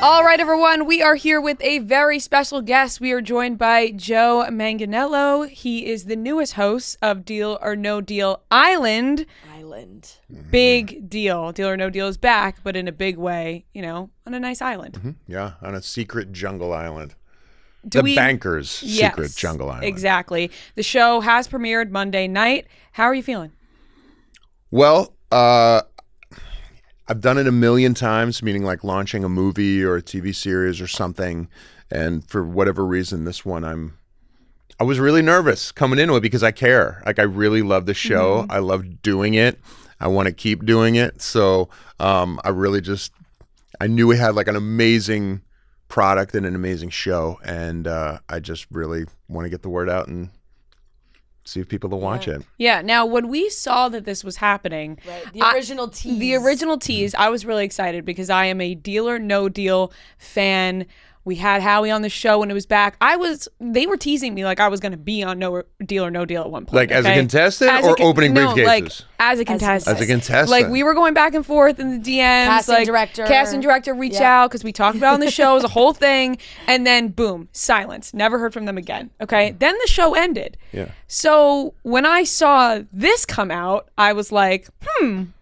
All right, everyone, we are here with a very special guest. We are joined by Joe Manganiello. He is the newest host of Deal or No Deal Island. Big deal. Deal or No Deal is back, but in a big way, you know, on a nice island. Mm-hmm. Yeah, on a secret jungle island. Bankers' secret jungle island. Exactly. The show has premiered Monday night. How are you feeling? Well, I've done it a million times, meaning like launching a movie or a TV series or something. And for whatever reason, this one, I was really nervous coming into it because I care. Like, I really love the show. I love doing it. I want to keep doing it. So I knew we had like an amazing product and an amazing show. And I just really want to get the word out and see if people will watch it. Yeah. Now, when we saw that this was happening, the original tease, I was really excited because I am a Deal or No Deal fan. We had Howie on the show when it was back. They were teasing me like I was going to be on Deal or No Deal at one point. Like as a contestant opening briefcases? No, like as a contestant. As a contestant. Like we were going back and forth in the DMs. Casting director reach out because we talked about it on the show as a whole thing. And then boom, silence. Never heard from them again. Okay. Then the show ended. Yeah. So when I saw this come out, I was like,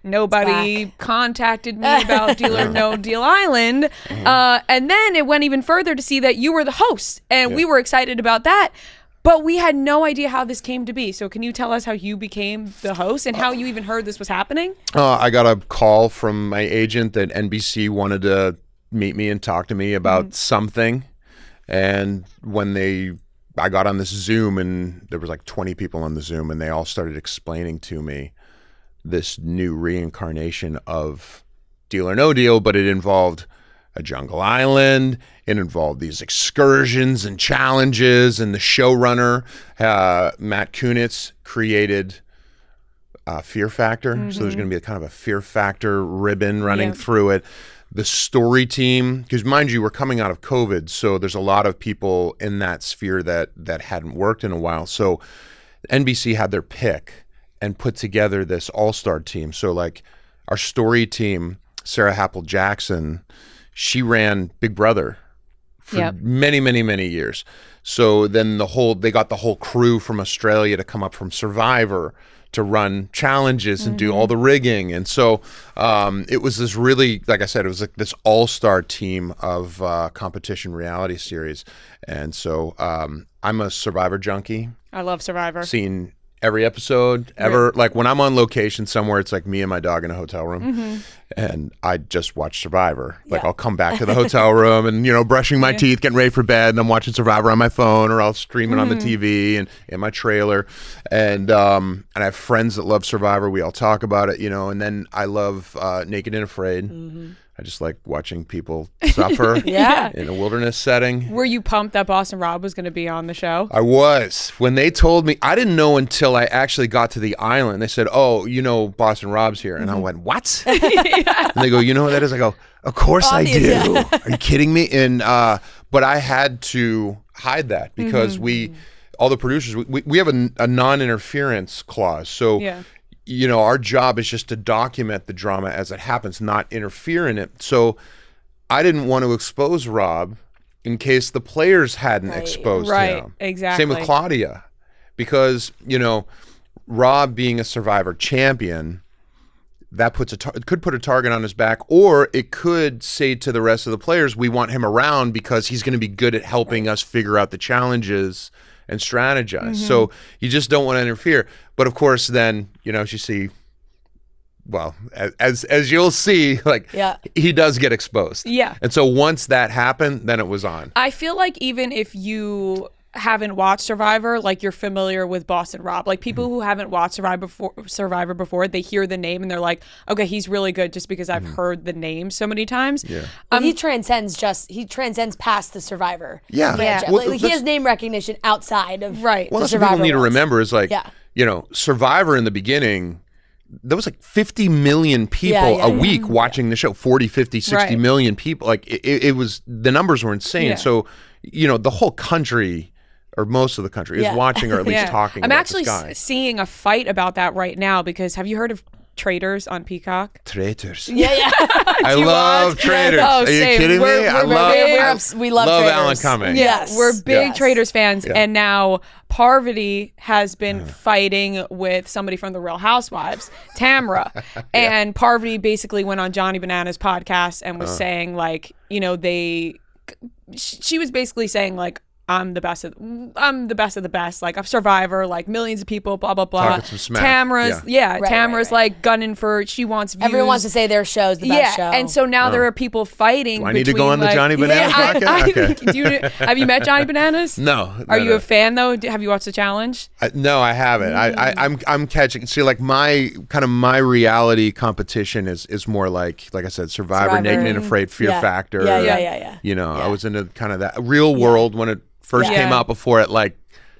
nobody contacted me about Deal or No Deal Island. And then it went even further to see that you were the host, and we were excited about that, but we had no idea how this came to be. So can you tell us how you became the host and how you even heard this was happening? I got a call from my agent that NBC wanted to meet me and talk to me about something. And when I got on this Zoom, and there was like 20 people on the Zoom, and they all started explaining to me this new reincarnation of Deal or No Deal, but it involved a jungle island. It involved these excursions and challenges, and the showrunner, Matt Kunitz, created Fear Factor. So there's going to be a kind of a Fear Factor ribbon running through it. The story team, because mind you, we're coming out of COVID, so there's a lot of people in that sphere that hadn't worked in a while. So NBC had their pick and put together this all-star team. So like our story team, Sarah Happel Jackson, she ran Big Brother for many, many, many years. So then they got the whole crew from Australia to come up from Survivor to run challenges and do all the rigging. And so it was this really, like I said, it was like this all-star team of competition reality series. And so I'm a Survivor junkie. I love Survivor. Seen every episode ever. Like when I'm on location somewhere, it's like me and my dog in a hotel room, and I just watch Survivor. Like I'll come back to the hotel room and, you know, brushing my teeth, getting ready for bed, and I'm watching Survivor on my phone, or I'll stream it on the TV and in my trailer. And I have friends that love Survivor. We all talk about it, you know. And then I love Naked and Afraid. I just like watching people suffer in a wilderness setting. Were you pumped that Boston Rob was going to be on the show? I was. When they told me, I didn't know until I actually got to the island. They said, "Oh, you know Boston Rob's here." And I went, "What?" And they go, "You know who that is?" I go, "Of course I do." Are you kidding me? And but I had to hide that because all the producers, we have a non-interference clause. So you know, our job is just to document the drama as it happens, not interfere in it. So I didn't want to expose Rob in case the players hadn't exposed him. Exactly. Same with Claudia, because, you know, Rob being a Survivor champion, that could put a target on his back, or it could say to the rest of the players, we want him around because he's going to be good at helping us figure out the challenges and strategize. So you just don't want to interfere. But of course, then, you know, as you see, well, as you'll see, like he does get exposed. Yeah. And so once that happened, then it was on. I feel like even if you haven't watched Survivor, like you're familiar with Boston Rob. Like people who haven't watched Survivor before, they hear the name and they're like, okay, he's really good just because I've heard the name so many times. Yeah. He transcends past the Survivor. Yeah. Well, like, he has name recognition outside of right. Well, that's what people need to remember is like, you know, Survivor in the beginning, there was like 50 million people a week watching the show, 40, 50, 60 million people. Like it was, the numbers were insane. So, you know, the whole country, or most of the country, is watching or at least talking about this guy. I'm actually seeing a fight about that right now because have you heard of Traitors on Peacock. Traitors. Yeah. I love Traitors. Oh, Are you same. kidding me? I We love love Traitors. Alan Cumming. Yes. We're big Yes. Traitors fans, Yeah. and now Parvati has been fighting with somebody from the Real Housewives, Tamra, and Parvati basically went on Johnny Bananas podcast and was saying like, you know, she was basically saying like, I'm the best of the best. Like, I'm Survivor, like millions of people, blah blah blah. Talking some smack. Tamra's Right, Tamra's like gunning for. She wants views. Everyone wants to say their show's the best show. And so now there are people fighting. Do I need to go between, on the like- Johnny Bananas podcast? Okay. Have you met Johnny Bananas? No. Are you a fan though? Have you watched the challenge? No, I haven't. I'm catching. See, like my reality competition is more like I said, Survivor, Naked and Afraid, Fear Factor. Yeah. You know, I was into kind of that real world when it first came out before it like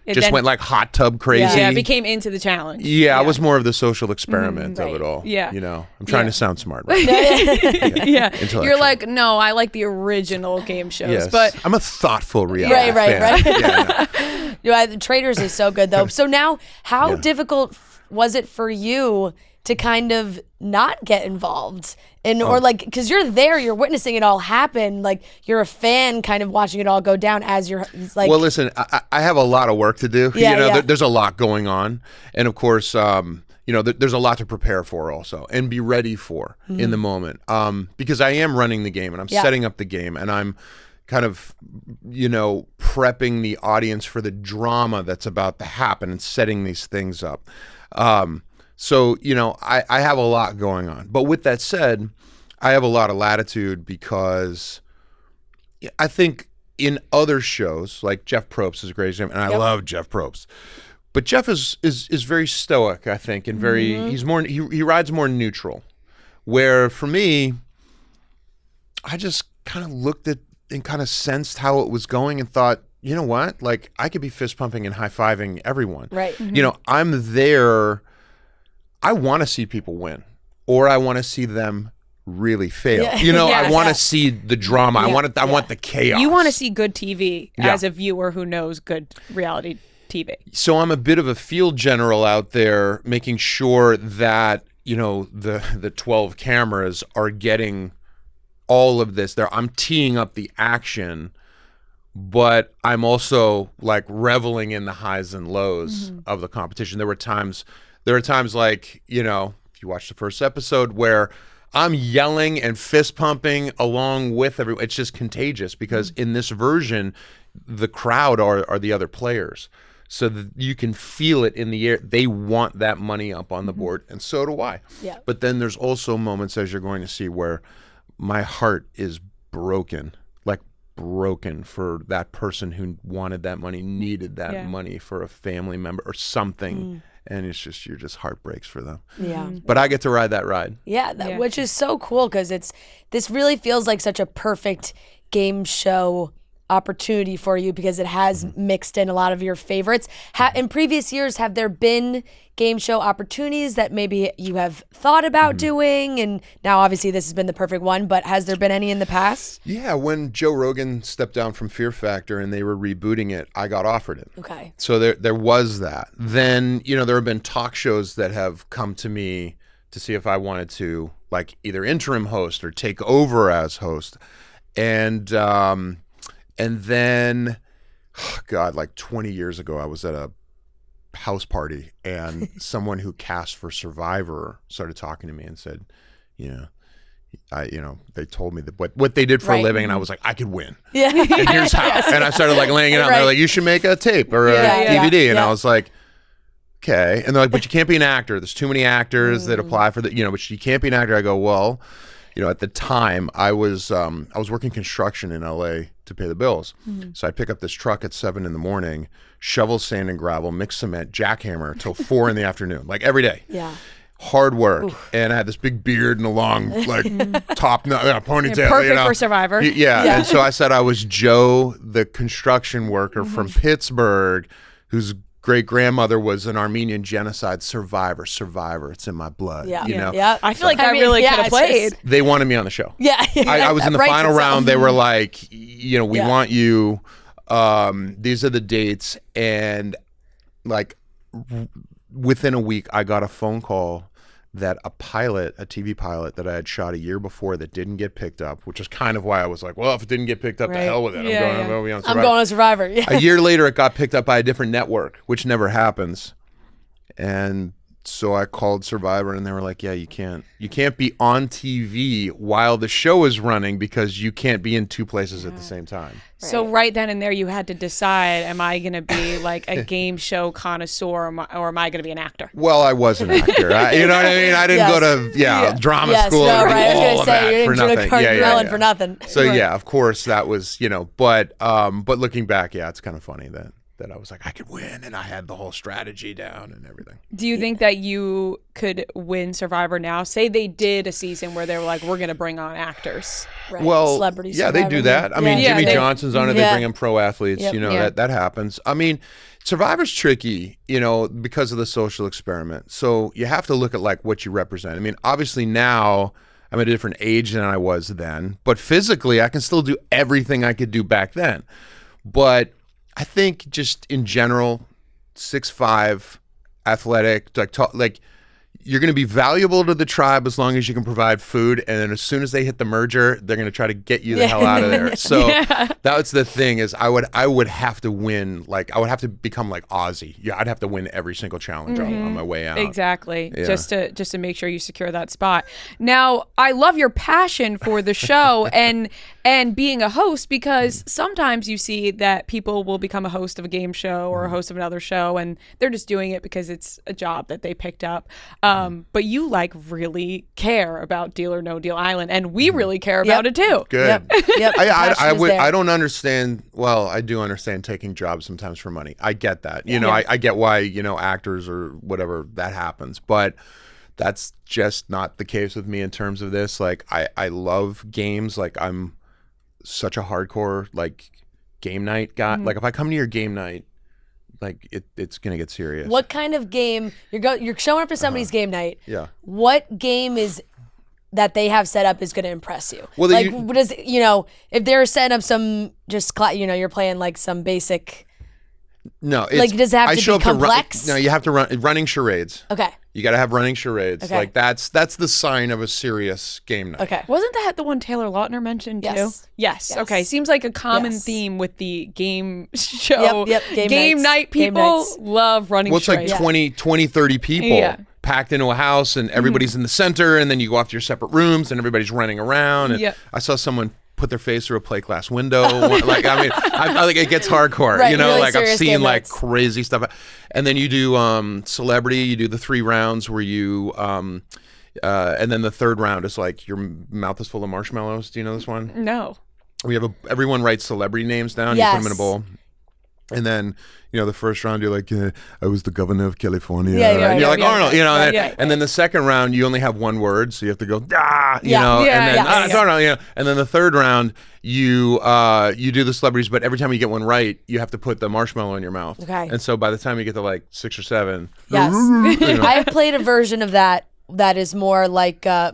just went like hot tub crazy. Yeah, it became into the challenge. Yeah, I was more of the social experiment of it all. Yeah. You know, I'm trying to sound smart. Right? Yeah. Intellectual. You're like, no, I like the original game shows. Yes. But I'm a thoughtful reality Right. fan. Yeah, the Traitors is so good though. So now, how difficult was it for you to kind of not get involved or like, because you're there, you're witnessing it all happen, like you're a fan kind of watching it all go down as you're like. Well, listen, I have a lot of work to do. Yeah, you know, yeah. there's a lot going on, and of course, you know, there's a lot to prepare for also and be ready for in the moment. Because I am running the game and I'm setting up the game and I'm kind of, you know, prepping the audience for the drama that's about to happen and setting these things up. So, you know, I have a lot going on. But with that said, I have a lot of latitude because I think in other shows, like Jeff Probst is a great example, and I love Jeff Probst. But Jeff is very stoic, I think, and very he rides more neutral. Where for me, I just kind of looked at and kind of sensed how it was going and thought, you know what? Like I could be fist pumping and high fiving everyone. Right. You know, I'm there. I want to see people win, or I want to see them really fail. Yeah. You know, I Yes. want to see the drama. I want the chaos. you want to see good TV Yeah. as a viewer who knows good reality TV. So I'm a bit of a field general out there, making sure that, you know, the 12 cameras are getting all of this there. I'm teeing up the action, but I'm also like reveling in the highs and lows of the competition. There are times like, you know, if you watch the first episode where I'm yelling and fist pumping along with everyone. It's just contagious because in this version, the crowd are the other players. So that you can feel it in the air. They want that money up on the board, and so do I. Yeah. But then there's also moments, as you're going to see, where my heart is broken, like broken for that person who wanted that money, needed that money for a family member or something. And it's just, you're just heartbreaks for them. Yeah. But I get to ride that ride. Yeah, which is so cool because this really feels like such a perfect game show opportunity for you because it has mixed in a lot of your favorites. In previous years, have there been game show opportunities that maybe you have thought about doing? And now obviously this has been the perfect one, but has there been any in the past? Yeah, when Joe Rogan stepped down from Fear Factor and they were rebooting it, I got offered it. Okay. So there was that. Then, you know, there have been talk shows that have come to me to see if I wanted to like either interim host or take over as host. And then, God, like 20 years ago, I was at a house party and someone who cast for Survivor started talking to me and said, they told me that what they did for a living, and I was like, I could win. Yeah. And here's how. And I started like laying it out. They're like, you should make a tape or a DVD. And I was like, okay. And they're like, but you can't be an actor. There's too many actors that apply for but you can't be an actor. I go, well, you know, at the time I was working construction in LA to pay the bills. So I'd pick up this truck at 7 a.m, shovel sand and gravel, mix cement, jackhammer till 4 p.m, like every day. Yeah. Hard work. Oof. And I had this big beard and a long like ponytail. Perfect for Survivor. Yeah. And so I said I was Joe, the construction worker from Pittsburgh, whose great grandmother was an Armenian genocide survivor. It's in my blood. Yeah. You know? Yeah. I feel like that really could have played. They wanted me on the show. Yeah. I was in the final round. They were like, you know, we want you. These are the dates. And like within a week, I got a phone call that a TV pilot that I had shot a year before that didn't get picked up, which is kind of why I was like, well, if it didn't get picked up, to hell with it. I'm going on Survivor. I'm going on Survivor. Yeah. A year later, it got picked up by a different network, which never happens. And so I called Survivor, and they were like, yeah, you can't be on TV while the show is running because you can't be in two places at the same time. So right then and there, you had to decide: am I going to be like a game show connoisseur, or am I going to be an actor? Well, I was an actor. You know what I mean? I didn't go to drama school no, or right. I was all gonna of say, that you for didn't nothing. do a for nothing. So yeah, of course that was, but looking back, yeah, it's kind of funny that I was like, I could win, and I had the whole strategy down and everything. Do you think that you could win Survivor now? Say they did a season where they were like, we're going to bring on actors. Right. Well, Celebrity yeah, they do that. I mean, Jimmy Johnson's on it. They bring in pro athletes. That happens. I mean, Survivor's tricky, because of the social experiment. So you have to look at like what you represent. I mean, obviously now I'm at a different age than I was then, but physically I can still do everything I could do back then. But I think just in general, 6'5", athletic, like you're going to be valuable to the tribe as long as you can provide food. And then as soon as they hit the merger, they're going to try to get you the hell out of there. So that's the thing is I would have to win. Like I would have to become like Ozzy. Yeah, I'd have to win every single challenge on my way out. Exactly. Yeah. Just to make sure you secure that spot. Now, I love your passion for the show and being a host, because sometimes you see that people will become a host of a game show or a host of another show, and they're just doing it because it's a job that they picked up. But you really care about Deal or No Deal Island, and we really care about it too. Good. Yep. I don't understand. Well, I do understand taking jobs sometimes for money. I get that. I get why, actors or whatever, that happens. But that's just not the case with me in terms of this. Like, I love games. Like, I'm such a hardcore, game night guy. Like, if I come to your game night, it's gonna get serious. What kind of game you're showing up to somebody's game night? Yeah. What game is that they have set up is going to impress you? Well, does if they're setting up some you're playing some basic. No, does it have to be complex? No, you have to running charades. Okay. You got to have running charades. Okay. That's the sign of a serious game night. Okay. Wasn't that the one Taylor Lautner mentioned too? Yes. Okay. Seems like a common theme with the game show. Yep. Game night people love running charades. It's like 20, 30 people packed into a house, and everybody's in the center, and then you go off to your separate rooms, and everybody's running around. And I saw someone put their face through a plate glass window. I think it gets hardcore. Right, really I've seen nights. crazy stuff. And then you do celebrity. You do the 3 rounds where you and then the third round is like your mouth is full of marshmallows. Do you know this one? No. We have everyone writes celebrity names down. You put them in a bowl. And then, the first round, you're like, I was the governor of California. And you're like, Arnold, and then the second round, you only have one word. So you have to go, and then, Arnold, and then the third round, you do the celebrities, but every time you get one right, you have to put the marshmallow in your mouth. Okay. And so by the time you get to 6 or 7. Yes. I've played a version of that is more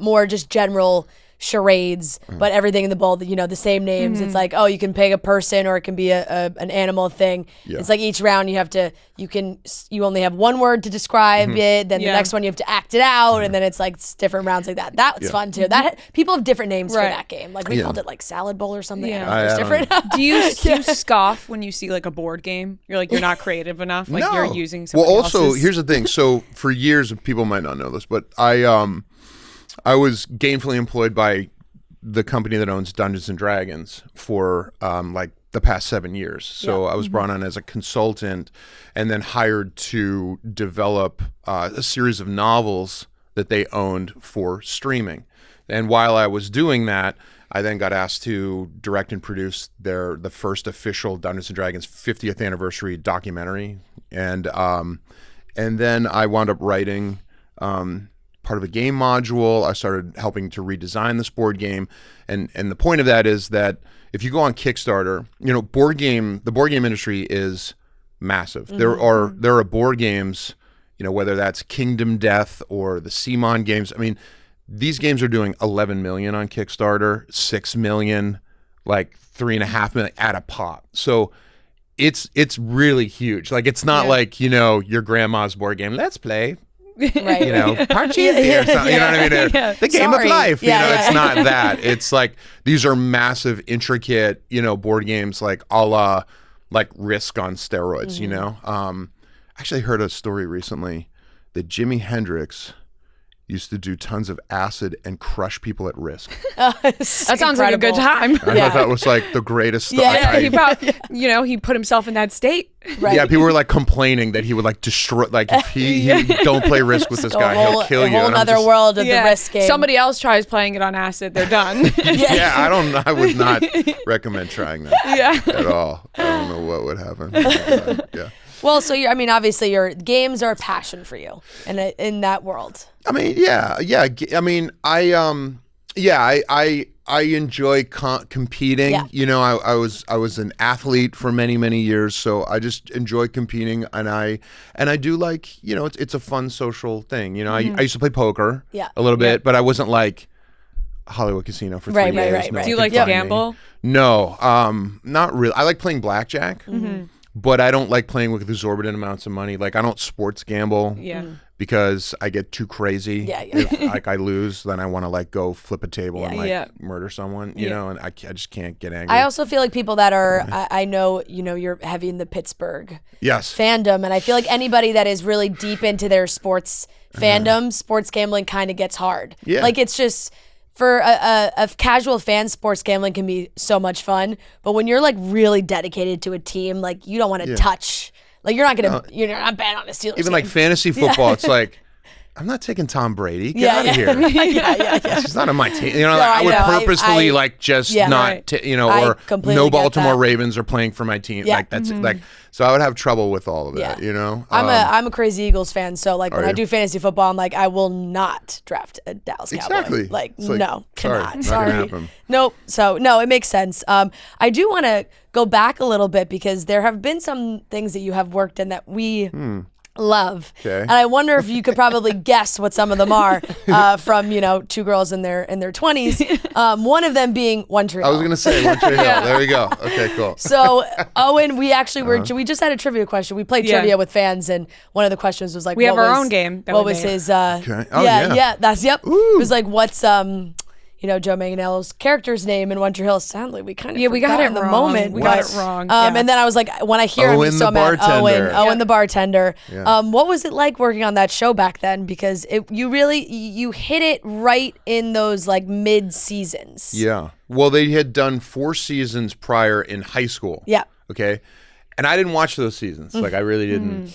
more just general charades, but everything in the bowl, the same names. It's like, you can pick a person or it can be an animal thing. It's like each round you only have one word to describe it, then the next one you have to act it out, and then it's different rounds like that. That's fun too. That people have different names for that game. We called it salad bowl or something. It's different. Do you scoff when you see a board game? You're you're not creative enough. No. You're using somebody also, else's. here's the thing. So for years, people might not know this, but I was gainfully employed by the company that owns Dungeons and Dragons for the past 7 years. So I was brought on as a consultant and then hired to develop a series of novels that they owned for streaming. And while I was doing that, I then got asked to direct and produce the first official Dungeons and Dragons 50th anniversary documentary. And then I wound up writing part of a game module. I started helping to redesign this board game, and the point of that is that if you go on Kickstarter, the board game industry is massive. There are board games, whether that's Kingdom Death or the Simon games. I mean, these games are doing 11 million on Kickstarter, 6 million, 3.5 million at a pop. So it's really huge. It's not your grandma's board game. Let's play Right. You know, Parcheesi or something. You know what I mean? The game Sorry. of life. Yeah, you know, yeah. it's not that. It's like these are massive, intricate, you know, board games like a la like Risk on steroids. You know, I actually heard a story recently that Jimi Hendrix used to do tons of acid and crush people at Risk. That sounds like a good time. I thought that was like the greatest stuff. Yeah, he probably, you know, he put himself in that state. Right. Yeah, people were like complaining that he would like destroy, like if he don't play Risk with this guy, he'll kill you. A whole And I'm other just- world of the Risk game. Somebody else tries playing it on acid, they're done. Yeah, I would not recommend trying that Yeah. at all. I don't know what would happen. Yeah. Well, so I mean, obviously, your games are a passion for you, in that world. I mean, yeah. I mean, I enjoy competing. Yeah. You know, I was an athlete for many years, so I just enjoy competing, and I do like, you know, it's a fun social thing. You know, I used to play poker, Yeah. a little bit, but I wasn't like Hollywood Casino for 3 Right, years. right. No Do you one like can to find me. gamble? No, not really. I like playing blackjack, but I don't like playing with exorbitant amounts of money. Like I don't sports gamble. Yeah. Because I get too crazy. Yeah. If like I lose, then I want to like go flip a table and like Yeah. murder someone, you know, and I just can't get angry. I also feel like people that are, I know, you know, you're heavy in the Pittsburgh yes. fandom, and I feel like anybody that is really deep into their sports fandom, sports gambling kind of gets hard. Yeah. Like it's just for a casual fan, sports gambling can be so much fun, but when you're like really dedicated to a team, like you don't want to touch. Like you're not not betting on the Steelers. Even like game. fantasy football, it's like I'm not taking Tom Brady. Get out of here. yeah. He's not on my team. You know, No, I would I know. purposefully like just Yeah. not, Right. you know, I or completely no get Baltimore that. Ravens are playing for my team. Yeah. Like that's like, so I would have trouble with all of that. Yeah. You know, I'm a crazy Eagles fan, so like when Are I you? do fantasy football, I'm like I will not draft a Dallas Cowboy. Exactly. Like, It's like, no, sorry, cannot. not Sorry. gonna happen. Nope. So no, it makes sense. I do want to go back a little bit because there have been some things that you have worked in that we love. Okay. And I wonder if you could probably guess what some of them are from, you know, two girls in their 20s. One of them being One Tree I was Hill. gonna say One Tree Hill. There we go. Okay, cool. So, Owen, we actually we just had a trivia question. We played Yeah. trivia with fans, and one of the questions was like, We have what our was- own game that What we was made. his? Okay. Oh, yeah, yeah. that's yep. It was like, what's you know, Joe Manganiello's character's name in One Tree Hill? Sadly, we kind of Yeah, we got forgot it in the wrong. moment. We got but, it wrong, yeah. And then I was like, when I hear him, Owen he's so the mad. bartender. Owen the bartender. Yeah. What was it like working on that show back then? Because you really you hit it right in those like mid seasons. Yeah. Well, they had done 4 seasons prior in high school. Yeah. Okay. And I didn't watch those seasons. Like I really didn't.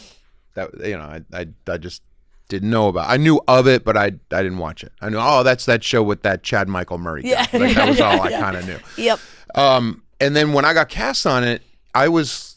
That you know, I just didn't know about. I knew of it, but I didn't watch it. I knew, oh, that's that show with that Chad Michael Murray guy. Yeah. Like, that was all I kind of knew. Yep. And then when I got cast on it, I was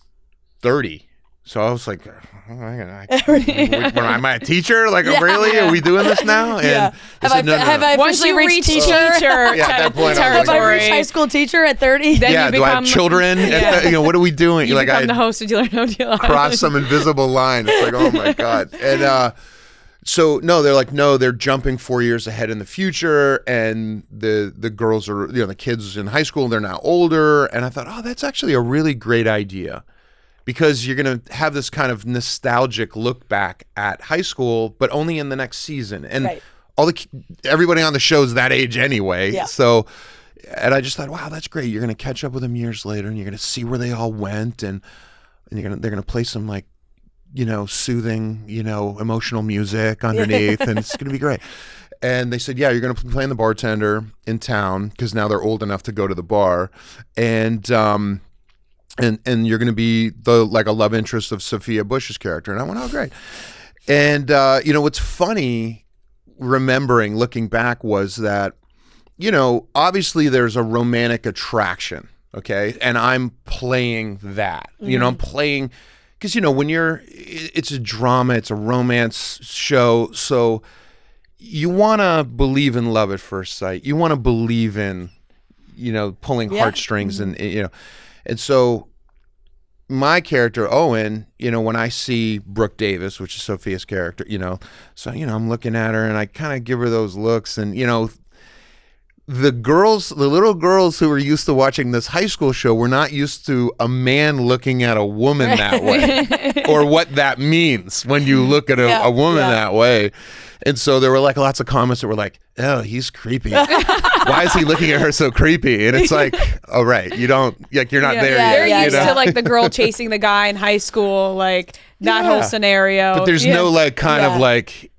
30. So I was like, am I a teacher? Like, really? Are we doing this now? And Yeah. they said, no, no, Have no. I Once officially you reached reach teacher? teacher Yeah, at that point, I was Have like, I reached territory, high school teacher at 30? then Yeah, you do I have become children? You know, what are we doing? You Like become I the host of Deal or No Deal. cross some invisible line. It's like, oh my God. And so no, they're like, no, they're jumping 4 years ahead in the future, and the girls are, you know, the kids in high school, they're now older. And I thought, oh, that's actually a really great idea, because you're gonna have this kind of nostalgic look back at high school, but only in the next season. And Right. everybody on the show's that age anyway. Yeah. So, and I just thought, wow, that's great. You're gonna catch up with them years later, and you're gonna see where they all went, and they're gonna play some like, you know, soothing, you know, emotional music underneath, and it's going to be great. And they said, yeah, you're going to be playing the bartender in town, because now they're old enough to go to the bar, and you're going to be the like a love interest of Sophia Bush's character. And I went, oh, great. And you know, what's funny, looking back, was that, you know, obviously there's a romantic attraction, okay, and I'm playing that. You know, I'm playing. Because, you know, when it's a drama, it's a romance show, so you want to believe in love at first sight. You want to believe in, you know, pulling heartstrings, and, you know. And so my character, Owen, you know, when I see Brooke Davis, which is Sophia's character, you know, so, you know, I'm looking at her, and I kind of give her those looks, and, you know, the little girls who were used to watching this high school show were not used to a man looking at a woman that way, or what that means when you look at a woman that way. And so there were like lots of comments that were like, "Oh, he's creepy. Why is he looking at her so creepy?" And it's like, "Oh, right, you don't like you're not there yet." They're used you know? to like the girl chasing the guy in high school, like that whole scenario. But there's no like kind of like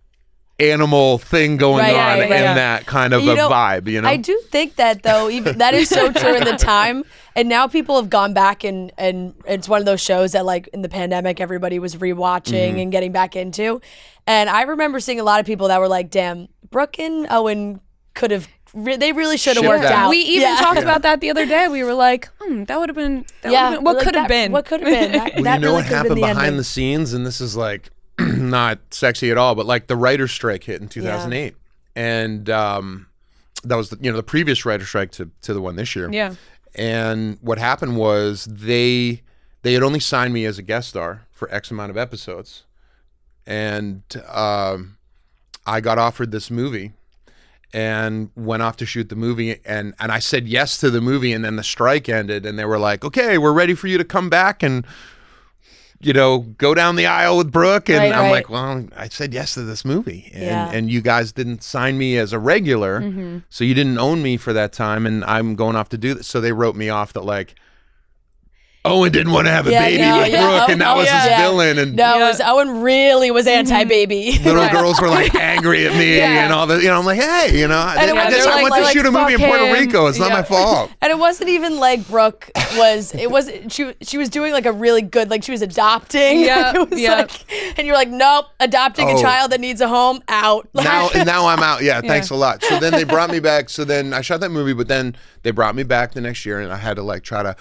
animal thing going on in that kind of a vibe, you know? I do think that though, even that is so true in the time. And now people have gone back and it's one of those shows that like in the pandemic everybody was rewatching and getting back into. And I remember seeing a lot of people that were like, damn, Brooke and Owen could have they really should have worked out. We even talked about that the other day. We were like, that would have been what could have been. What could have been. That Well, you know really what happened behind ending. the scenes, and this is like not sexy at all, but like the writer's strike hit in 2008, and that was the previous writer's strike to the one this year. Yeah. And what happened was they had only signed me as a guest star for X amount of episodes, and I got offered this movie and went off to shoot the movie, and I said yes to the movie, and then the strike ended, and they were like, "Okay, we're ready for you to come back and go down the aisle with Brooke." And I'm like, "Well, I said yes to this movie, and you guys didn't sign me as a regular, so you didn't own me for that time, and I'm going off to do this." So they wrote me off that like Owen didn't want to have a baby with Brooke, and that was his villain. And Owen really was anti-baby. Little girls were like angry at me and all that. I'm like, hey, I guess I went to shoot a movie in Puerto Rico. It's not my fault. And it wasn't even like Brooke was. It wasn't. She was doing like a really good, like she was adopting. Yeah, it was like, and you're like, nope, adopting a child that needs a home, out. Now I'm out. Yeah, thanks a lot. So then they brought me back. So then I shot that movie, but then they brought me back the next year, and I had to like try to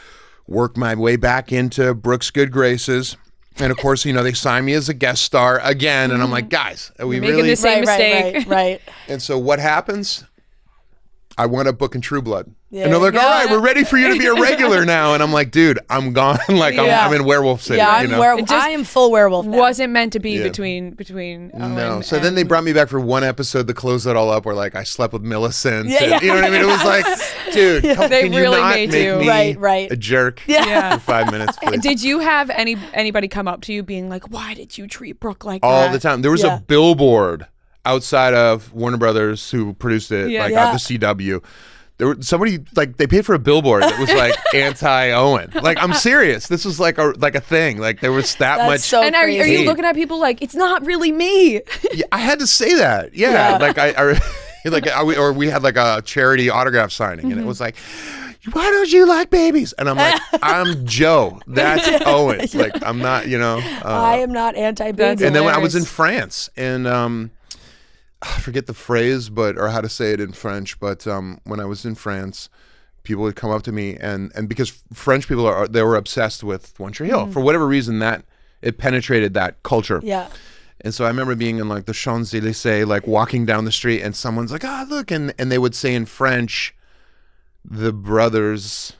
work my way back into Brooke's good graces. And of course, they signed me as a guest star again. And I'm like, guys, are we making really the same mistake? Right. And so what happens? I wound up booking True Blood. And they're like, all right, we're ready for you to be a regular now. And I'm like, dude, I'm gone. Like I'm in Werewolf City. Yeah, I am full werewolf now. Wasn't meant to be between Owen. No. So then they brought me back for one episode to close it all up, where like I slept with Millicent. And, you know what I mean? It was like, dude, they can really you not made make you me a jerk for 5 minutes, please? Did you have anybody come up to you being like, why did you treat Brooke like all that? the time? There was a billboard outside of Warner Brothers who produced it, at the CW. There were somebody like they paid for a billboard that was like anti-Owen. Like I'm serious. This was like a thing. Like there was that much. So and are you looking at people like it's not really me? Yeah, I had to say that. Yeah. Like we had like a charity autograph signing, and it was like, why don't you like babies? And I'm like, I'm Joe. That's Owen. Like I'm not. I am not anti-baby. And then when I was in France, and I forget the phrase, or how to say it in French, but when I was in France, people would come up to me, and because French people they were obsessed with One Tree Hill for whatever reason, that it penetrated that culture. Yeah. And so I remember being in like the Champs-Élysées, like walking down the street, and someone's like, look, and they would say in French, it's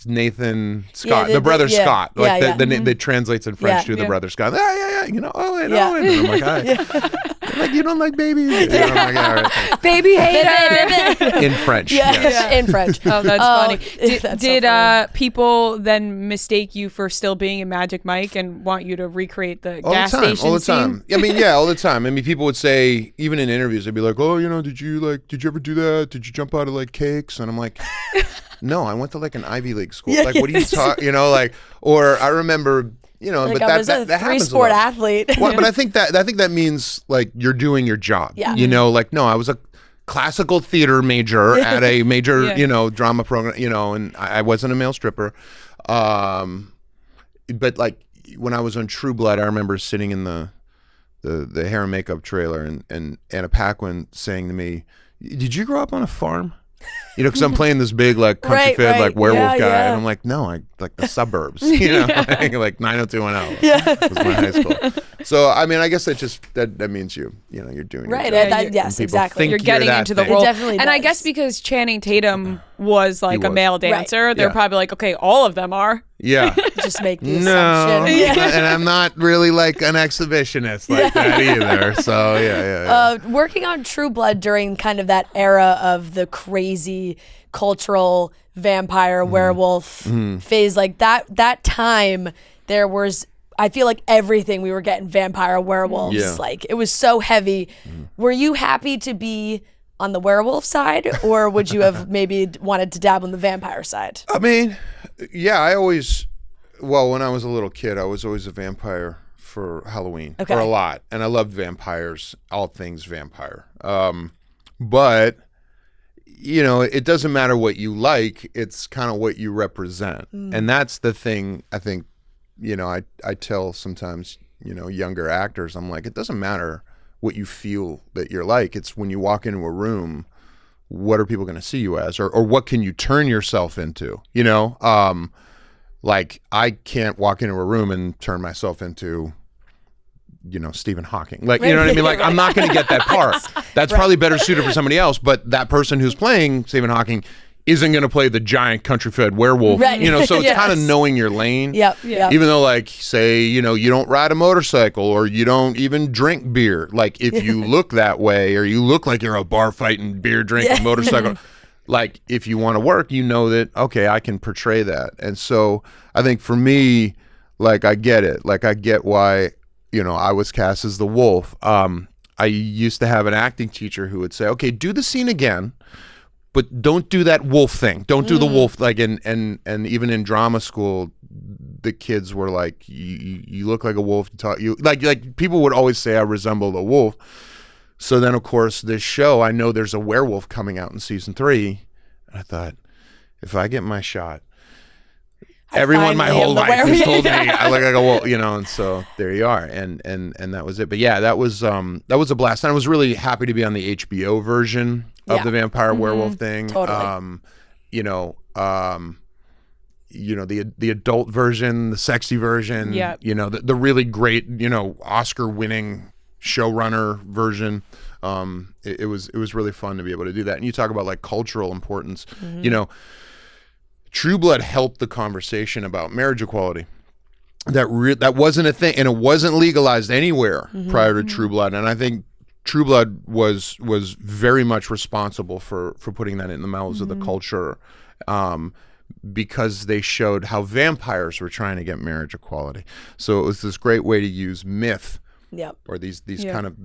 Nathan Scott, the brother Scott, like that translates in French to the brother Scott. Owen. And I'm like, hi. Like, you don't like babies? I'm like, all right, baby hater. In French. In French. Oh, that's funny. Did funny. People then mistake you for still being in Magic Mike and want you to recreate the gas station all the time. scene? I mean, all the time. I mean, people would say, even in interviews, they'd be like, oh, did you ever do that? Did you jump out of like cakes? And I'm like, no, I went to like an Ivy League school. Like, what are you talking? Or I remember. Like but I was that a happens three-sport a lot. athlete. Well, but I think that means like you're doing your job. Yeah. Like no, I was a classical theater major at a major drama program. And I wasn't a male stripper. But like when I was on True Blood, I remember sitting in the hair and makeup trailer, and Anna Paquin saying to me, "Did you grow up on a farm?" Because I'm playing this big like country fed like werewolf guy, and I'm like, no, I like the suburbs, like 90210 was my high school. So I mean, I guess that means you're doing your Right. job. Yes, People exactly. think You're getting that into the thing. role. It definitely And I does. guess because Channing Tatum was like a was. male dancer, they're Yeah. probably like, okay, all of them are. Yeah. Just make the No, assumption. and I'm not really like an exhibitionist like that either. So yeah. Working on True Blood during kind of that era of the crazy cultural vampire werewolf phase, like that time, there was, I feel like everything we were getting vampire werewolves. Yeah. Like it was so heavy. Were you happy to be on the werewolf side, or would you have maybe wanted to dabble in the vampire side? I mean, yeah, when I was a little kid, I was always a vampire for Halloween, Okay. or a lot, and I loved vampires, all things vampire. But it doesn't matter what you like; it's kind of what you represent, and that's the thing. I think, I tell sometimes, younger actors, I'm like, it doesn't matter what you feel that you're like. It's when you walk into a room, what are people going to see you as, or what can you turn yourself into? Like I can't walk into a room and turn myself into, Stephen Hawking. Like, you know what I mean? Like I'm not going to get that part. That's probably better suited for somebody else. But that person who's playing Stephen Hawking isn't going to play the giant country-fed werewolf. Right. So it's Yes. kind of knowing your lane. Yep. Even though, like, say, you don't ride a motorcycle or you don't even drink beer. Like, if you look that way or you look like you're a bar fighting, beer drinking, motorcycle, like, if you want to work, that, okay, I can portray that. And so I think for me, like, I get it. Like, I get why, I was cast as the wolf. I used to have an acting teacher who would say, okay, do the scene again, but don't do that wolf thing. Don't do the wolf, like, and even in drama school, the kids were like, you look like a wolf. Like people would always say I resembled a wolf. So then, of course, this show, I know there's a werewolf coming out in season 3. And I thought, if I get my shot, everyone my whole life has told me I look like a wolf, and so there you are, and that was it. But yeah, that was a blast. And I was really happy to be on the HBO version of the vampire werewolf thing. Totally. The adult version, the sexy version. Yeah. The really great, Oscar-winning showrunner version. It was really fun to be able to do that. And you talk about like cultural importance. True Blood helped the conversation about marriage equality. That wasn't a thing, and it wasn't legalized anywhere prior to True Blood. And I think True Blood was very much responsible for putting that in the mouths of the culture, because they showed how vampires were trying to get marriage equality. So it was this great way to use myth. Yep. Or these kind of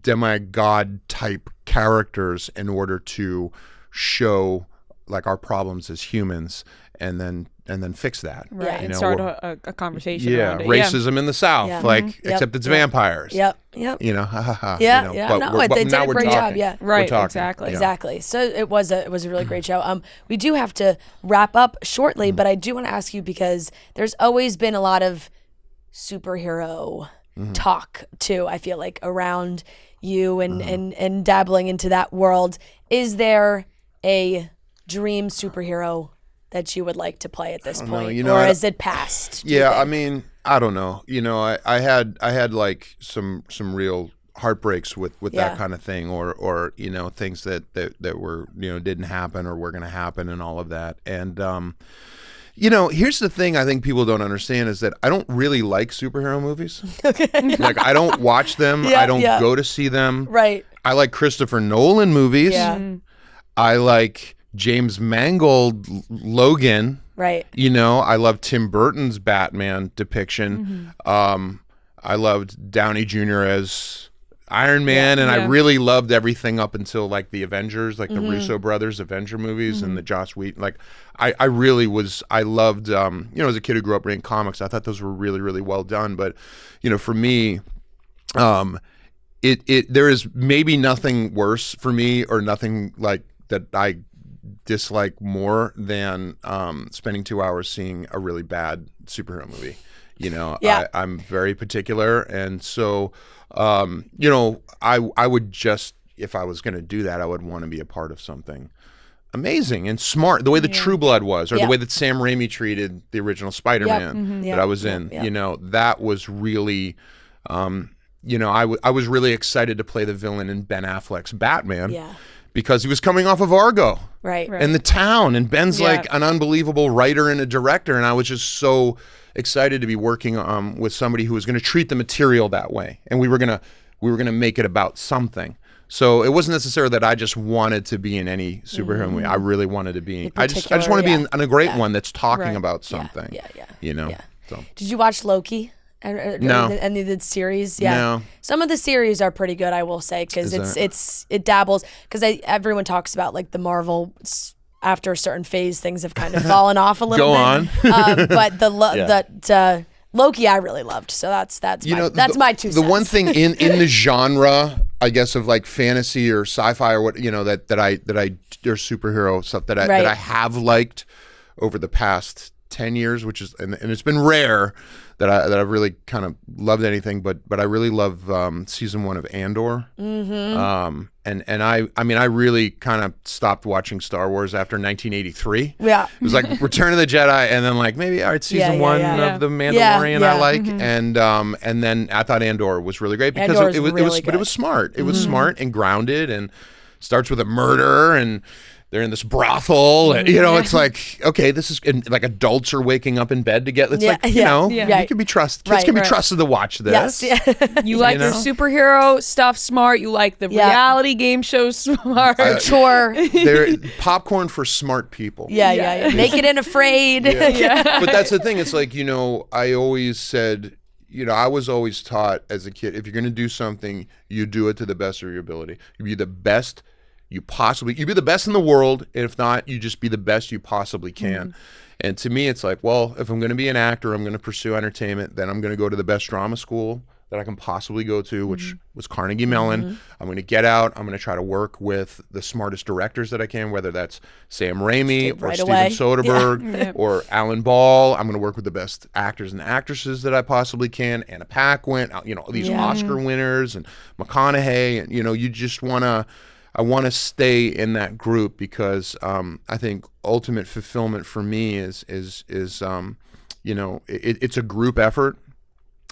demigod type characters in order to show like our problems as humans, and then fix that. Right. And start a conversation Yeah, around it. racism in the South, Yeah. like except it's vampires. Yep. Ha ha ha. Yeah. But No, we're- they but did now a we're great talking. job. Yeah. Right, We're talking. exactly. Yeah. Exactly. So it was a really great show. We do have to wrap up shortly, but I do want to ask you, because there's always been a lot of superhero talk too, I feel like, around you and dabbling into that world. Is there a dream superhero that you would like to play at this point, or is it past? Yeah, I mean, I don't know. I had like some real heartbreaks with that kind of thing, or things that were didn't happen or were going to happen and all of that. And here's the thing I think people don't understand is that I don't really like superhero movies. Like I don't watch them. I don't go to see them. Right. I like Christopher Nolan movies. Yeah. I like James Mangold Logan. Right. I love Tim Burton's Batman depiction. I loved Downey Jr. as Iron Man, and I really loved everything up until like the Avengers, like the Russo brothers Avenger movies and the Joss Whedon. Like I really was, I loved, as a kid who grew up reading comics, I thought those were really, really well done. But, for me, there is maybe nothing worse for me, or nothing like that I dislike more than spending 2 hours seeing a really bad superhero movie. I'm very particular, and so I would just, if I was going to do that, I would want to be a part of something amazing and smart, the way that True Blood was, or the way that Sam Raimi treated the original Spider-Man that I was in. That was really You know, I was really excited to play the villain in Ben Affleck's Batman. Yeah. Because he was coming off of Argo. Right. And The Town, and Ben's Yeah. like an unbelievable writer and a director, and I was just so excited to be working with somebody who was going to treat the material that way, and we were gonna make it about something. So it wasn't necessarily that I just wanted to be in any superhero movie. I really wanted to be. I just want to be in a great one that's talking about something. Yeah. You know. Yeah. So. Did you watch Loki? No. Any of the series? Yeah. No. Some of the series are pretty good, I will say, because it dabbles. Because everyone talks about like the Marvel. After a certain phase, things have kind of fallen off a little bit. Go on. But Loki, I really loved. So that's my 2 cents. The one thing in the genre, I guess, of like fantasy or sci-fi or what, you know, that I or superhero stuff that I have liked over the past 10 years, which is and it's been rare that I've really kind of loved anything, but I really love season 1 of Andor. And I mean I really kind of stopped watching Star Wars after 1983. Yeah. It was like Return of the Jedi, and then like maybe all right, season 1 of The Mandalorian I like, and then I thought Andor was really great because it was smart. It was smart and grounded, and starts with a murder, and they're in this brothel, and, you know, it's like, okay, this is and, like adults are waking up in bed to get. It's like, you know, you can be trusted. Kids can be trusted to watch this. Yes. You like your superhero stuff smart. You like the reality game shows smart. Mature. They're popcorn for smart people. Yeah. Naked and Afraid. But that's the thing. It's like, you know, I always said, you know, I was always taught as a kid, if you're going to do something, you do it to the best of your ability. You be the best you be the best in the world, and if not, you just be the best you possibly can. And to me, it's like, well, if I'm going to be an actor, I'm going to pursue entertainment, then I'm going to go to the best drama school that I can possibly go to, which was Carnegie Mellon. I'm going to get out. I'm going to try to work with the smartest directors that I can, whether that's Sam Raimi or Steven Soderbergh or Alan Ball. I'm going to work with the best actors and actresses that I possibly can. Anna Paquin, you know, these Oscar winners, and McConaughey, and, you know, you just want to. I want to stay in that group because I think ultimate fulfillment for me is you know, it's a group effort,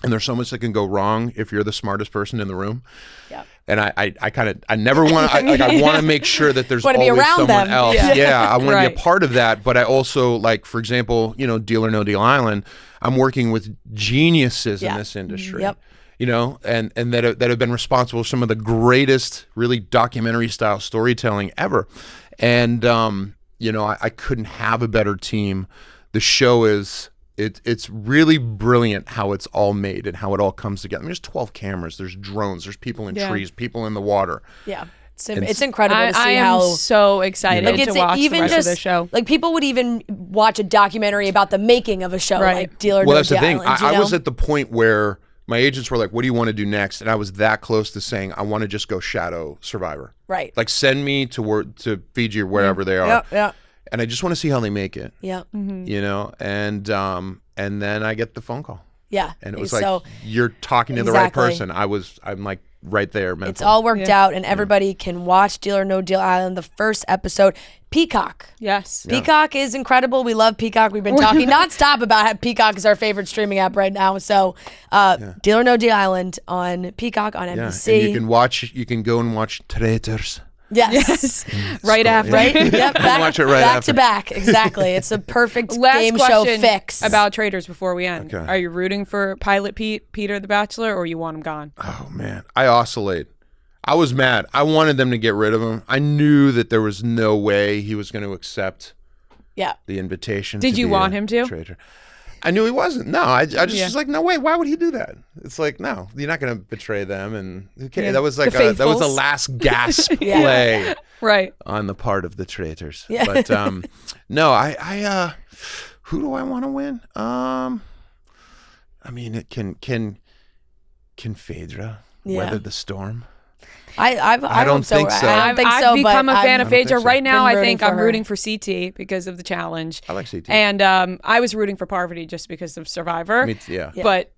and there's so much that can go wrong if you're the smartest person in the room. Yeah. And I never want to. I want to make sure that there's always someone else. Yeah, I want to be a part of that. But I also, like, for example, you know, Deal or No Deal Island. I'm working with geniuses in this industry. You know, and that have been responsible for some of the greatest, really documentary style storytelling ever. And you know, I couldn't have a better team. The show it's really brilliant how it's all made and how it all comes together. I mean, there's 12 cameras, there's drones, there's people in trees, people in the water. Yeah. It's incredible to see I how. I am so excited to watch the rest of the show. Like, people would even watch a documentary about the making of a show, like Deal or No Deal. Well, that's the thing. Island, I was at the point where my agents were like, what do you want to do next? And I was that close to saying, I want to just go shadow Survivor. Right. Like, send me to Fiji or wherever they are. Yeah. And I just want to see how they make it. Yeah. You know, and then I get the phone call. Yeah. And it was like, you're talking to the right person. I'm like right there mentally. It's all worked out, and everybody can watch Deal or No Deal Island, the first episode. Peacock. Yes. Peacock is incredible. We love Peacock. We've been talking nonstop about how Peacock is our favorite streaming app right now. So Deal or No Deal Island on Peacock, on NBC. And you can go and watch Traitors. Yes. Right after. Right? Yep. Watch it right back after. to back. Exactly. It's a perfect Last game show fix. About Traitors before we end. Okay. Are you rooting for Pilot Peter the Bachelor, or you want him gone? Oh, man. I oscillate. I was mad. I wanted them to get rid of him. I knew that there was no way he was going to accept the invitation. Did you want him to? Traitor. I knew he wasn't. No, I just was like, no way. Why would he do that? It's like, no, you're not going to betray them. And okay, that was like that was the last gasp play, right, on the part of the Traitors. Yeah. But no, I who do I want to win? I mean, it can Phaedra weather the storm? I don't think so. I've become a fan of Phaedra. Right now, I think I'm rooting for CT because of the challenge. I like CT. And I was rooting for Parvati just because of Survivor. But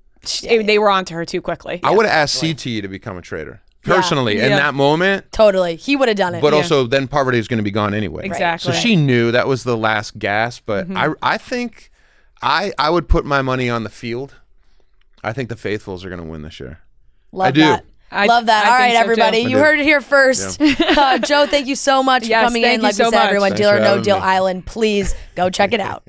they were onto her too quickly. I would have asked CT to become a traitor. Personally, in that moment. Totally. He would have done it. But also, then Parvati is going to be gone anyway. Exactly. So she knew that was the last gasp. But I think I would put my money on the field. I think the Faithfuls are going to win this year. Love do. that. Love that. I All right, think so, everybody. too. You heard it here first. Joe, thank you so much Yes, for coming thank in. you Like so we said, much. everyone, Thanks Deal or for No having Deal me. Island, please go check it out.